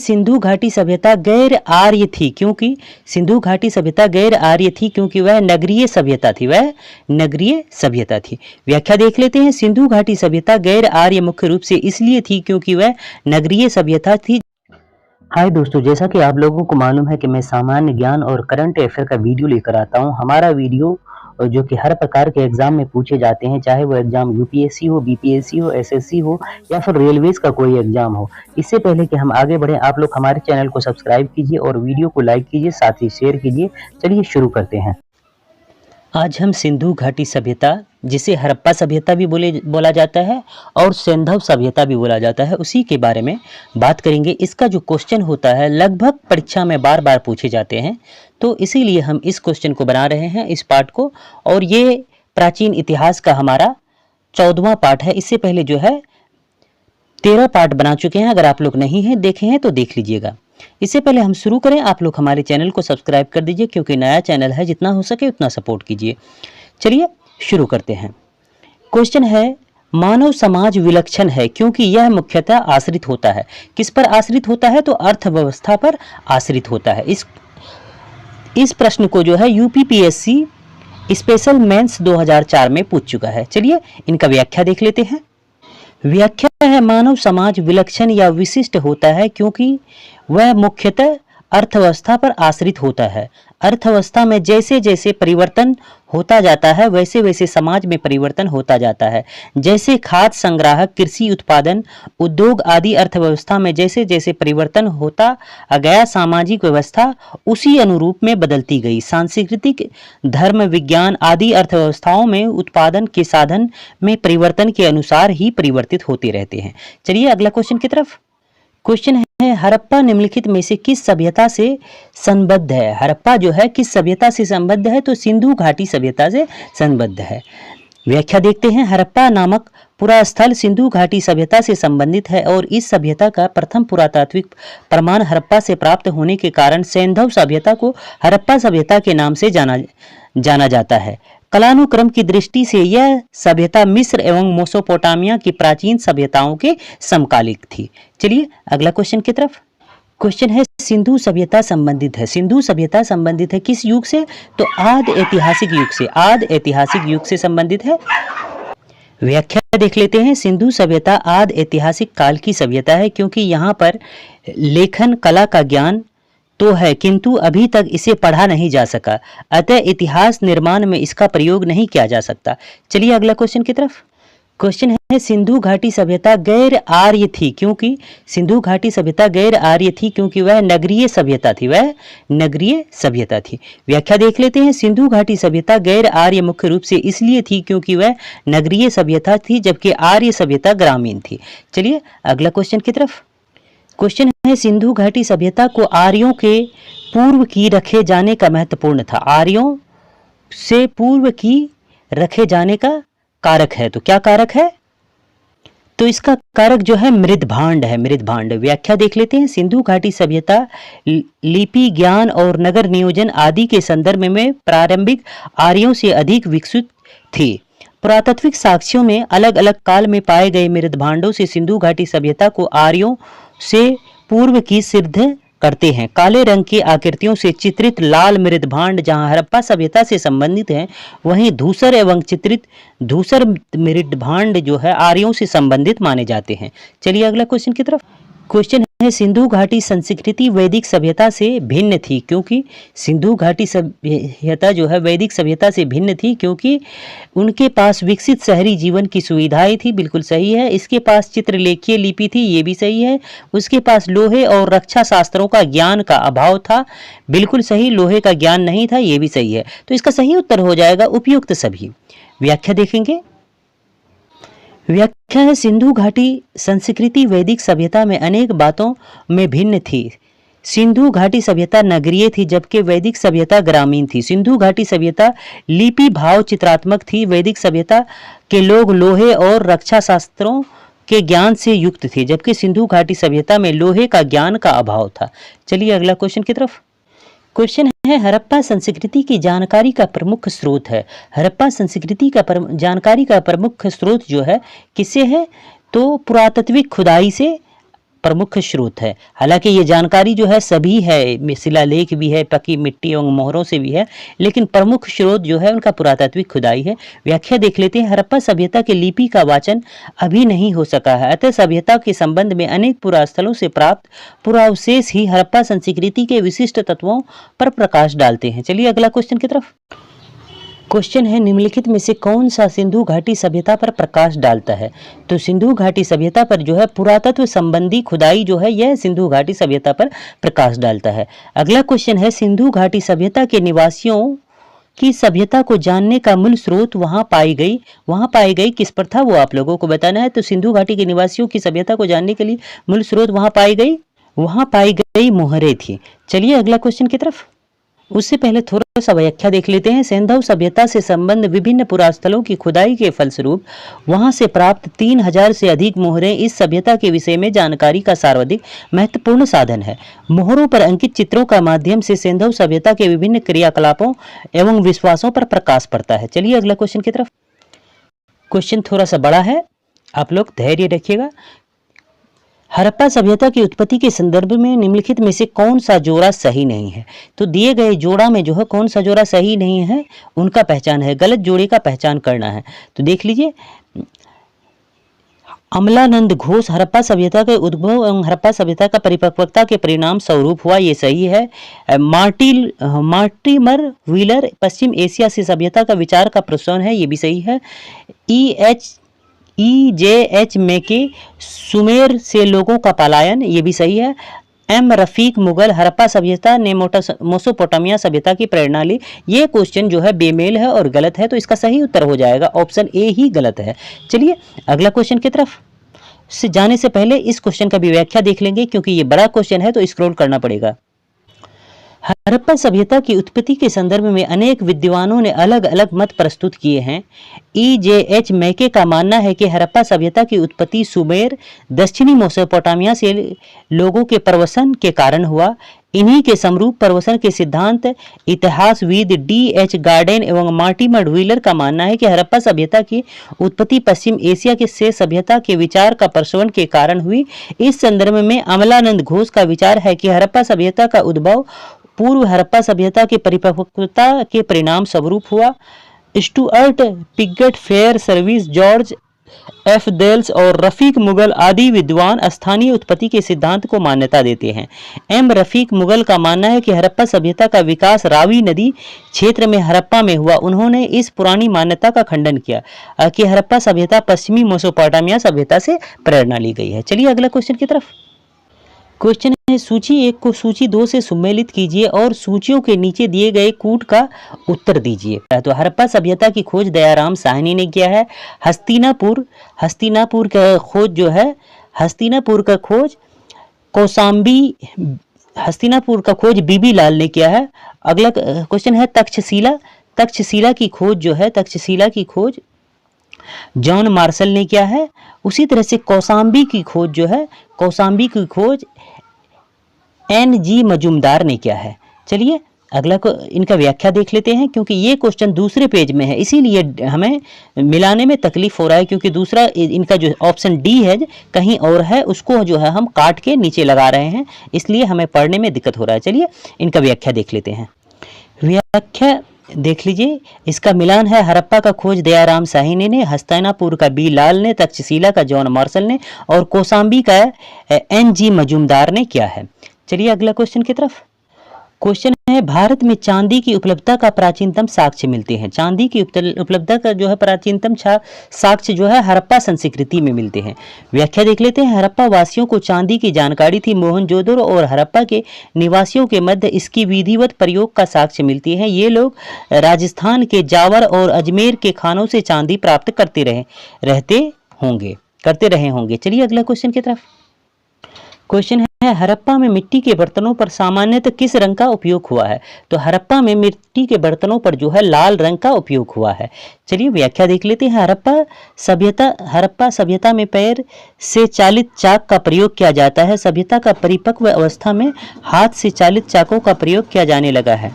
सिंधु घाटी सभ्यता गैर आर्य थी क्योंकि सिंधु घाटी सभ्यता गैर आर्य थी क्योंकि वह नगरीय सभ्यता थी, वह नगरीय सभ्यता थी। व्याख्या देख लेते हैं। सिंधु घाटी सभ्यता गैर आर्य मुख्य रूप से इसलिए थी क्योंकि वह नगरीय सभ्यता थी। हाय दोस्तों, जैसा कि आप लोगों को मालूम है कि मैं सामान्य ज्ञान और करंट अफेयर का वीडियो लेकर आता हूं। हमारा वीडियो जो कि हर प्रकार के एग्जाम में पूछे जाते हैं, चाहे वो एग्जाम यूपीएससी हो, बीपीएससी हो, एसएससी हो या फिर रेलवेज का कोई एग्जाम हो। इससे पहले कि हम आगे बढ़ें, आप लोग हमारे चैनल को सब्सक्राइब कीजिए और वीडियो को लाइक कीजिए, साथ ही शेयर कीजिए। चलिए शुरू करते हैं। आज हम सिंधु घाटी सभ्यता, जिसे हड़प्पा सभ्यता भी बोला जाता है और सिंधु सभ्यता भी बोला जाता है, उसी के बारे में बात करेंगे। इसका जो क्वेश्चन होता है लगभग परीक्षा में बार बार पूछे जाते हैं, तो इसीलिए हम इस क्वेश्चन को बना रहे हैं, इस पार्ट को। और ये प्राचीन इतिहास का हमारा 14वां पार्ट है। इससे पहले जो है 13 पार्ट बना चुके हैं। अगर आप लोग नहीं हैं देखे हैं तो देख लीजिएगा। इससे पहले हम शुरू करें, आप लोग हमारे चैनल को सब्सक्राइब कर दीजिए क्योंकि नया चैनल है, जितना हो सके उतना सपोर्ट कीजिए। चलिए शुरू करते हैं। क्वेश्चन है, मानव समाज विलक्षण है क्योंकि यह मुख्यतः आश्रित होता है। किस पर आश्रित होता है? तो अर्थव्यवस्था पर आश्रित होता है। इस प्रश्न को जो है यूपीपीएससी स्पेशल मेंस 2004 में पूछ चुका है। चलिए इनका व्याख्या देख लेते हैं। व्याख्या है, मानव समाज विलक्षण या विशिष्ट होता है क्योंकि वह मुख्यतः अर्थव्यवस्था पर आश्रित होता है। अर्थव्यवस्था में जैसे जैसे परिवर्तन होता जाता है वैसे वैसे समाज में परिवर्तन होता जाता है। जैसे खाद्य संग्राहक, कृषि उत्पादन, उद्योग आदि अर्थव्यवस्था में जैसे जैसे परिवर्तन होता गया, सामाजिक व्यवस्था उसी अनुरूप में बदलती गई। सांस्कृतिक, धर्म, विज्ञान आदि अर्थव्यवस्थाओं में उत्पादन के साधन में परिवर्तन के अनुसार ही परिवर्तित होते रहते हैं। चलिए अगला क्वेश्चन की तरफ। क्वेश्चन है, हड़प्पा निम्नलिखित में से किस सभ्यता से संबद्ध है? हड़प्पा जो है किस सभ्यता से संबद्ध है? तो सिंधु घाटी सभ्यता से संबद्ध है। व्याख्या देखते हैं। हड़प्पा नामक पुरास्थल सिंधु घाटी सभ्यता से संबंधित है और इस सभ्यता का प्रथम पुरातात्विक प्रमाण हड़प्पा से प्राप्त होने के कारण सिंधु सभ्यता को हड़प्पा सभ्यता के नाम से जाना जाता है। कालानुक्रम की दृष्टि से यह सभ्यता मिस्र एवं मेसोपोटामिया की प्राचीन सभ्यताओं के समकालिक थी। चलिए अगला क्वेश्चन की तरफ। क्वेश्चन है, सिंधु सभ्यता संबंधित है। सिंधु सभ्यता संबंधित है किस युग से? तो आदि ऐतिहासिक युग से। आदि ऐतिहासिक युग से संबंधित है। व्याख्या देख लेते हैं। सिंधु सभ्यता आदि ऐतिहासिक काल की सभ्यता है क्योंकि यहाँ पर लेखन कला का ज्ञान तो है किंतु अभी तक इसे पढ़ा नहीं जा सका, अतः इतिहास निर्माण में इसका प्रयोग नहीं किया जा सकता। चलिए अगला क्वेश्चन की तरफ। क्वेश्चन है, सिंधु घाटी सभ्यता गैर आर्य थी क्योंकि सिंधु घाटी सभ्यता गैर आर्य थी क्योंकि वह नगरीय सभ्यता थी, वह नगरीय सभ्यता थी। व्याख्या देख लेते हैं। सिंधु घाटी सभ्यता गैर आर्य मुख्य रूप से इसलिए थी क्योंकि वह नगरीय सभ्यता थी जबकि आर्य सभ्यता ग्रामीण थी। चलिए अगला क्वेश्चन की तरफ। क्वेश्चन है, सिंधु घाटी सभ्यता को आर्यों के पूर्व की रखे जाने का महत्वपूर्ण था। आर्यों से पूर्व की रखे जाने का कारक है, तो क्या कारक है? तो इसका कारक जो है मृदभांड है, मृदभांड। व्याख्या देख लेते हैं। सिंधु घाटी सभ्यता लिपि, ज्ञान और नगर नियोजन आदि के संदर्भ में प्रारंभिक आर्यों से अधिक विकसित थी। पुरातात्विक साक्ष्यों में अलग अलग काल में पाए गए मृदभांडों से सिंधु घाटी सभ्यता को आर्यों से पूर्व की सिद्ध करते हैं। काले रंग की आकृतियों से चित्रित लाल मृदभांड जहां हड़प्पा सभ्यता से संबंधित हैं, वहीं धूसर एवं चित्रित धूसर मृदभांड जो है आर्यों से संबंधित माने जाते हैं। चलिए अगला क्वेश्चन की तरफ। क्वेश्चन है, सिंधु घाटी संस्कृति वैदिक सभ्यता से भिन्न थी क्योंकि सिंधु घाटी सभ्यता जो है वैदिक सभ्यता से भिन्न थी क्योंकि उनके पास विकसित शहरी जीवन की सुविधाएं थी। बिल्कुल सही है। इसके पास चित्रलेखीय लिपि थी, ये भी सही है। उसके पास लोहे और रक्षा शास्त्रों का ज्ञान का अभाव था। बिल्कुल सही, लोहे का ज्ञान नहीं था, ये भी सही है। तो इसका सही उत्तर हो जाएगा उपयुक्त सभी। व्याख्या देखेंगे। व्याख्या है, सिंधु घाटी संस्कृति वैदिक सभ्यता में अनेक बातों में भिन्न थी। सिंधु घाटी सभ्यता नगरीय थी जबकि वैदिक सभ्यता ग्रामीण थी। सिंधु घाटी सभ्यता लिपि भाव चित्रात्मक थी। वैदिक सभ्यता के लोग लोहे और रक्षा शास्त्रों के ज्ञान से युक्त थे जबकि सिंधु घाटी सभ्यता में लोहे का ज्ञान का अभाव था। चलिए अगला क्वेश्चन की तरफ। क्वेश्चन है, हड़प्पा संस्कृति की जानकारी का प्रमुख स्रोत है। हड़प्पा संस्कृति का जानकारी का प्रमुख स्रोत जो है किससे है? तो पुरातात्विक खुदाई से प्रमुख स्रोत है। हालांकि ये जानकारी जो है सभी है, शिलालेख भी है, पकी मिट्टी एवं मोहरों से भी है, लेकिन प्रमुख स्रोत जो है उनका पुरातात्विक खुदाई है। व्याख्या देख लेते हैं। हड़प्पा सभ्यता के लिपि का वाचन अभी नहीं हो सका है, अतः सभ्यता के संबंध में अनेक पुरास्थलों से प्राप्त पुरावशेष ही हड़प्पा संस्कृति के विशिष्ट तत्वों पर प्रकाश डालते हैं। चलिए अगला क्वेश्चन की तरफ। क्वेश्चन है, निम्नलिखित में से कौन सा सिंधु घाटी सभ्यता पर प्रकाश डालता है? तो सिंधु घाटी सभ्यता पर जो है पुरातत्व संबंधी खुदाई जो है यह सिंधु घाटी सभ्यता पर प्रकाश डालता है। अगला क्वेश्चन है, सिंधु घाटी सभ्यता के निवासियों की सभ्यता को जानने का मूल स्रोत वहां पाई गई किस पर था, वो आप लोगों को बताना है। तो सिंधु घाटी के निवासियों की सभ्यता को जानने के लिए मूल स्रोत वहां पाई गई मोहरें थी। चलिए अगला क्वेश्चन की तरफ। उससे पहले थोड़ा सा व्याख्या देख लेते हैं। सिंधु सभ्यता से संबंध विभिन्न पुरास्थलों की खुदाई के फलस्वरूप वहां से प्राप्त 3000 से अधिक मोहरें इस सभ्यता के विषय में जानकारी का सर्वाधिक महत्वपूर्ण साधन है। मोहरों पर अंकित चित्रों का माध्यम से सिंधु सभ्यता के विभिन्न क्रियाकलापों एवं विश्वासों पर प्रकाश पड़ता है। चलिए अगला क्वेश्चन की तरफ। क्वेश्चन थोड़ा सा बड़ा है, आप लोग धैर्य रखिएगा। हड़प्पा सभ्यता की उत्पत्ति के संदर्भ में निम्नलिखित में से कौन सा जोड़ा सही नहीं है? तो दिए गए जोड़ा में जो है कौन सा जोड़ा सही नहीं है उनका पहचान है, गलत जोड़े का पहचान करना है। तो देख लीजिए, अमलानंद घोष हड़प्पा सभ्यता के उद्भव एवं हड़प्पा सभ्यता का परिपक्वता के परिणाम स्वरूप हुआ, ये सही है। मार्टिमर व्हीलर पश्चिम एशिया से सभ्यता का विचार का प्रसून है, ये भी सही है। EJH मेके सुमेर से लोगों का पलायन, ये भी सही है। M रफीक मुगल हड़प्पा सभ्यता ने मेसोपोटामिया सभ्यता की प्रेरणा ली, ये क्वेश्चन जो है बेमेल है और गलत है, तो इसका सही उत्तर हो जाएगा ऑप्शन ए ही गलत है। चलिए अगला क्वेश्चन की तरफ से जाने से पहले इस क्वेश्चन का भी व्याख्या देख लेंगे, क्योंकि ये बड़ा क्वेश्चन है तो स्क्रॉल करना पड़ेगा। हड़प्पा सभ्यता की उत्पत्ति के संदर्भ में अनेक विद्वानों ने अलग अलग मत प्रस्तुत किए हैं। EJH मैके का मानना है कि हड़प्पा सभ्यता की उत्पत्ति सुमेर दक्षिणी मेसोपोटामिया से लोगों के प्रवसन के कारण हुआ। इन्हीं के समरूप प्रवसन के सिद्धांत इतिहासविद DH गार्डन एवं मार्टिमर व्हीलर का मानना है कि हड़प्पा सभ्यता की उत्पत्ति पश्चिम एशिया के से सभ्यता के विचार का प्रसवन के कारण हुई। इस संदर्भ में अमलानंद घोष का विचार है कि हड़प्पा सभ्यता का उद्भव पूर्व हड़प्पा सभ्यता की परिपक्वता के परिणाम स्वरूप हुआ। Stuart Piggott, fair service, George F देल्स और रफीक मुगल आदि विद्वान स्थानीय उत्पत्ति के सिद्धांत को मान्यता देते हैं। M रफीक मुगल का मानना है कि हड़प्पा सभ्यता का विकास रावी नदी क्षेत्र में हड़प्पा में हुआ। उन्होंने इस पुरानी मान्यता का खंडन किया कि हड़प्पा सभ्यता पश्चिमी मेसोपोटामिया सभ्यता से प्रेरणा ली गई है। चलिए अगला क्वेश्चन की तरफ। क्वेश्चन है, सूची 1 को सूची 2 से सम्मिलित कीजिए और सूचियों के नीचे दिए गए कूट का उत्तर दीजिए। तो हड़प्पा सभ्यता की खोज दयाराम साहनी ने किया है। हस्तिनापुर का खोज जो है हस्तिनापुर का खोज बीबी लाल ने किया है। अगला क्वेश्चन है, तक्षशिला की खोज जो है तक्षशिला की खोज जॉन मार्शल ने किया है। उसी तरह से कौसाम्बी की खोज जो है कौसाम्बी की खोज NG मजूमदार ने किया है। चलिए अगला को इनका व्याख्या देख लेते हैं, क्योंकि ये क्वेश्चन दूसरे पेज में है, इसीलिए हमें मिलाने में तकलीफ हो रहा है, क्योंकि दूसरा इनका जो ऑप्शन डी है कहीं और है, उसको जो है हम काट के नीचे लगा रहे हैं, इसलिए हमें पढ़ने में दिक्कत हो रहा है। चलिए इनका व्याख्या देख लेते हैं। व्याख्या देख लीजिए, इसका मिलान है हड़प्पा का खोज दयाराम साहनी ने, हस्तिनापुर का बी लाल ने, तक्षशिला का जॉन मार्शल ने और कौसाम्बी का NG मजूमदार ने किया है। चलिए अगला क्वेश्चन की तरफ। क्वेश्चन है, भारत में चांदी की उपलब्धता का प्राचीनतम साक्ष्य मिलते हैं। चांदी की उपलब्धता का जो है प्राचीनतम साक्ष्य जो है हड़प्पा संस्कृति में मिलते हैं। व्याख्या देख लेते हैं। हड़प्पा वासियों को चांदी की जानकारी थी। मोहनजोदड़ो और हड़प्पा के निवासियों के मध्य इसकी विधिवत प्रयोग का साक्ष्य मिलती है। ये लोग राजस्थान के जावर और अजमेर के खानों से चांदी प्राप्त करते रहे होंगे। चलिए अगला क्वेश्चन की तरफ। क्वेश्चन है, हड़प्पा में मिट्टी के बर्तनों पर सामान्यतः किस रंग का उपयोग हुआ है? तो हड़प्पा में मिट्टी के बर्तनों पर जो है लाल रंग का उपयोग हुआ है। चलिए व्याख्या देख लेते हैं। हड़प्पा सभ्यता में पैर से चालित चाक का प्रयोग किया जाता है। सभ्यता का परिपक्व अवस्था में हाथ से चालित चाकों का प्रयोग किया जाने लगा है।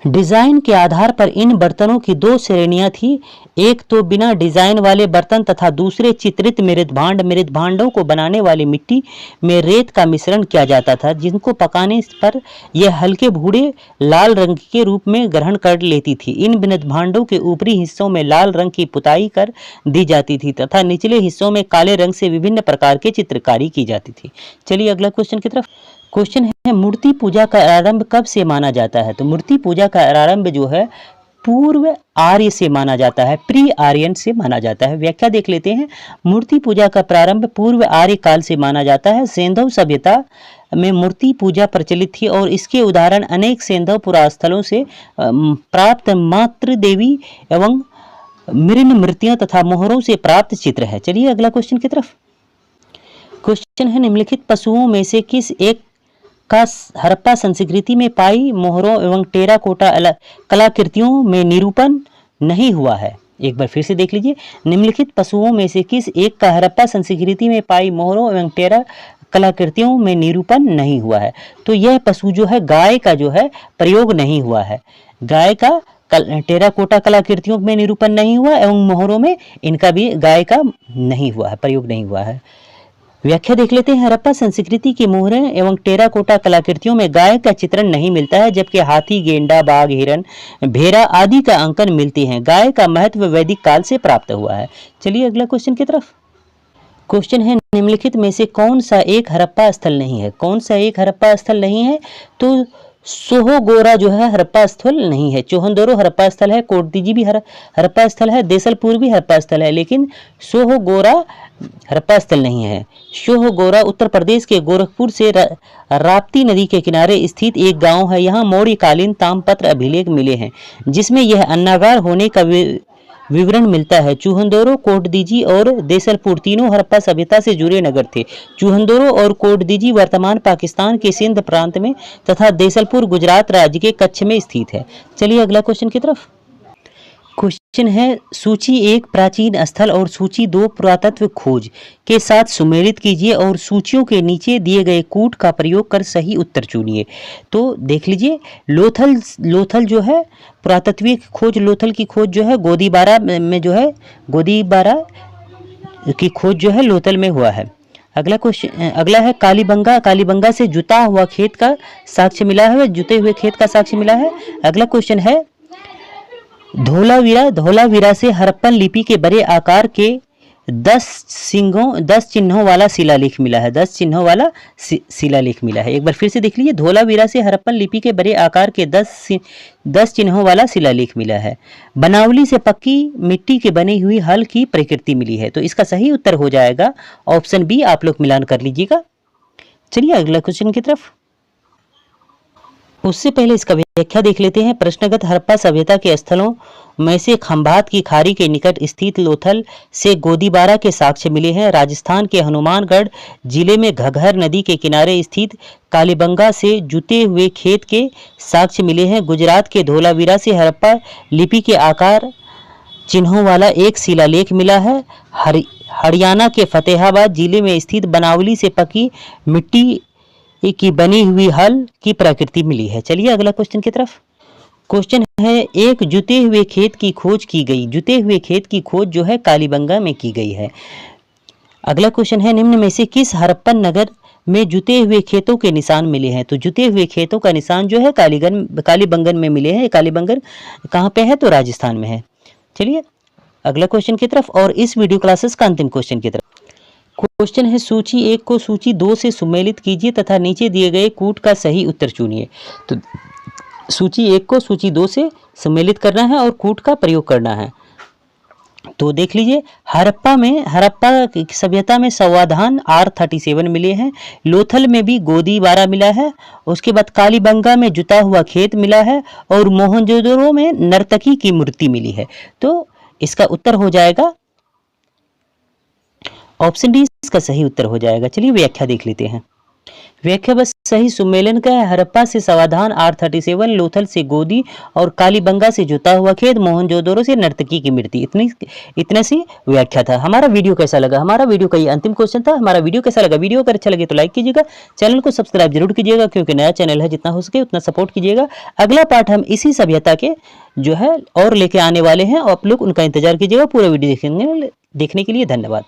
डिजाइन के आधार पर इन बर्तनों की दो श्रेणियां थी, एक तो बिना डिजाइन वाले बर्तन तथा दूसरे चित्रित मृदभांड। मृदभांडों को बनाने वाली मिट्टी में रेत का मिश्रण किया जाता था, जिनको पकाने पर यह हल्के भूरे लाल रंग के रूप में ग्रहण कर लेती थी। इन मृदभांडों के ऊपरी हिस्सों में लाल रंग की पुताई कर दी जाती थी तथा निचले हिस्सों में काले रंग से विभिन्न प्रकार की चित्रकारी की जाती थी। चलिए अगला क्वेश्चन की तरफ। क्वेश्चन है मूर्ति पूजा का आरंभ कब से माना जाता है? तो मूर्ति पूजा का आरंभ जो है पूर्व आर्य से माना जाता है, प्री आर्यन से माना जाता है। व्याख्या देख लेते हैं। मूर्ति पूजा का प्रारंभ पूर्व आर्य काल से माना जाता है। सिंधु सभ्यता में मूर्ति पूजा प्रचलित थी और इसके उदाहरण अनेक सिंधु पुरास्थलों से प्राप्त मातृ देवी एवं मृण मूर्तियां तथा मोहरों से प्राप्त चित्र है। चलिए अगला क्वेश्चन की तरफ। क्वेश्चन है निम्नलिखित पशुओं में से किस एक का हड़प्पा संस्कृति में पाई मोहरों एवं टेराकोटा कलाकृतियों में निरूपण नहीं हुआ है? एक बार फिर से देख लीजिए। निम्नलिखित पशुओं में से किस एक का हड़प्पा संस्कृति में पाई मोहरों एवं टेरा कलाकृतियों में निरूपण नहीं हुआ है? तो यह पशु जो है गाय का जो है प्रयोग नहीं हुआ है। गाय का टेराकोटा कलाकृतियों में निरूपण नहीं हुआ एवं मोहरों में इनका भी गाय का नहीं हुआ है, प्रयोग नहीं हुआ है। व्याख्या देख लेते हैं। हड़प्पा संस्कृति की मोहरें एवं टेराकोटा कलाकृतियों में गाय का चित्रण नहीं मिलता है, जबकि हाथी, गेंडा, बाघ, हिरण, भेड़ा आदि का अंकन मिलती हैं। गाय का महत्व वैदिक काल से प्राप्त हुआ है। चलिए अगला क्वेश्चन की तरफ। क्वेश्चन है निम्नलिखित में से कौन सा एक हड़प्पा स्थल नहीं है? कौन सा एक हड़प्पा स्थल नहीं है? तो सोहोगोरा जो है हड़प्पा स्थल नहीं है। चोहंदोरो हड़प्पा स्थल है, कोटदीजी भी हड़प्पा स्थल है, देसलपुर भी हड़प्पा स्थल है, लेकिन सोहोगोरा हड़प्पा स्थल नहीं है। सोहोगोरा उत्तर प्रदेश के गोरखपुर से राप्ती नदी के किनारे स्थित एक गांव है। यहाँ मौर्यकालीन ताम्रपत्र अभिलेख मिले हैं, जिसमें यह अन्नागार होने का विवरण मिलता है। चूहंदोरो, कोटदीजी और देसलपुर तीनों हड़प्पा सभ्यता से जुड़े नगर थे। चूहंदोरो और कोटदीजी वर्तमान पाकिस्तान के सिंध प्रांत में तथा देसलपुर गुजरात राज्य के कच्छ में स्थित है। चलिए अगला क्वेश्चन की तरफ। क्वेश्चन है सूची 1 प्राचीन स्थल और सूची 2 पुरातत्व खोज के साथ सुमेलित कीजिए और सूचियों के नीचे दिए गए कूट का प्रयोग कर सही उत्तर चुनिए। तो देख लीजिए, लोथल जो है पुरातत्वीय खोज, लोथल की खोज जो है गोदीबारा में जो है गोदीबारा की खोज जो है लोथल में हुआ है। अगला क्वेश्चन, अगला है कालीबंगा। कालीबंगा से जुता हुआ खेत का साक्ष्य मिला है, जुते हुए खेत का साक्ष्य मिला है। अगला क्वेश्चन है धोलावीरा। धोलावीरा से हड़प्पन लिपि के बड़े आकार के 10 चिन्हों वाला शिलालेख मिला है। 10 चिन्हों वाला शिलालेख मिला है। एक बार फिर से देख लीजिए, धोलावीरा से हड़प्पन लिपि के बड़े आकार के 10 चिन्हों वाला शिलालेख मिला है। बनावली से पक्की मिट्टी के बनी हुई हल की प्रकृति मिली है। तो इसका सही उत्तर हो जाएगा ऑप्शन बी। आप लोग मिलान कर लीजिएगा। चलिए अगला क्वेश्चन की तरफ। उससे पहले इसका व्याख्या देख लेते हैं। प्रश्नगत हड़प्पा सभ्यता के स्थलों में से खंभात की खाड़ी के निकट स्थित लोथल से गोदीबारा के साक्ष्य मिले हैं। राजस्थान के हनुमानगढ़ जिले में घग्घर नदी के किनारे स्थित कालीबंगा से जुते हुए खेत के साक्ष्य मिले हैं। गुजरात के धोलावीरा से हड़प्पा लिपि के आकार चिन्हों वाला एक शिलालेख मिला है। हरियाणा के फतेहाबाद जिले में स्थित बनावली से पकी मिट्टी की बनी हुई हल की प्रकृति मिली है। चलिए अगला क्वेश्चन की तरफ। क्वेश्चन है एक जुते हुए खेत की खोज की गई। जुते हुए खेत की खोज जो है कालीबंगा में की गई है। अगला क्वेश्चन है निम्न में से किस हड़प्पन नगर में जुते हुए खेतों के निशान मिले हैं? तो जुते हुए खेतों का निशान जो है कालीबंगन में मिले हैं। कालीबंगन कहाँ पे है? तो राजस्थान में है। चलिए अगला क्वेश्चन की तरफ और इस वीडियो क्लासेस का अंतिम क्वेश्चन की तरफ। क्वेश्चन है सूची 1 को सूची 2 से सुमेलित कीजिए तथा नीचे दिए गए कूट का सही उत्तर चुनिए। तो सूची 1 को सूची 2 से सम्मिलित करना है और कूट का प्रयोग करना है। तो देख लीजिए, हड़प्पा सभ्यता में संवाधान R37 मिले हैं। लोथल में भी गोदीबारा मिला है। उसके बाद कालीबंगा में जुता हुआ खेत मिला है और मोहनजोदड़ो में नर्तकी की मूर्ति मिली है। तो इसका उत्तर हो जाएगा ऑप्शन डी, इसका सही उत्तर हो जाएगा। चलिए व्याख्या देख लेते हैं। व्याख्या बस सही सुमेलन का है? हड़प्पा से समाधान, R37 लोथल से गोदी और कालीबंगा से जुता हुआ खेत, मोहनजोदड़ो से नर्तकी की मृत्यु। इतने सी व्याख्या था। हमारा वीडियो कैसा लगा? हमारा वीडियो का ये अंतिम क्वेश्चन था। हमारा वीडियो कैसा लगा? वीडियो अगर अच्छा लगे तो लाइक कीजिएगा, चैनल को सब्सक्राइब जरूर कीजिएगा क्योंकि नया चैनल है, जितना हो सके उतना सपोर्ट कीजिएगा। अगला पार्ट हम इसी सभ्यता के जो है और लेके आने वाले हैं, आप लोग उनका इंतजार कीजिएगा। पूरा वीडियो देखने के लिए धन्यवाद।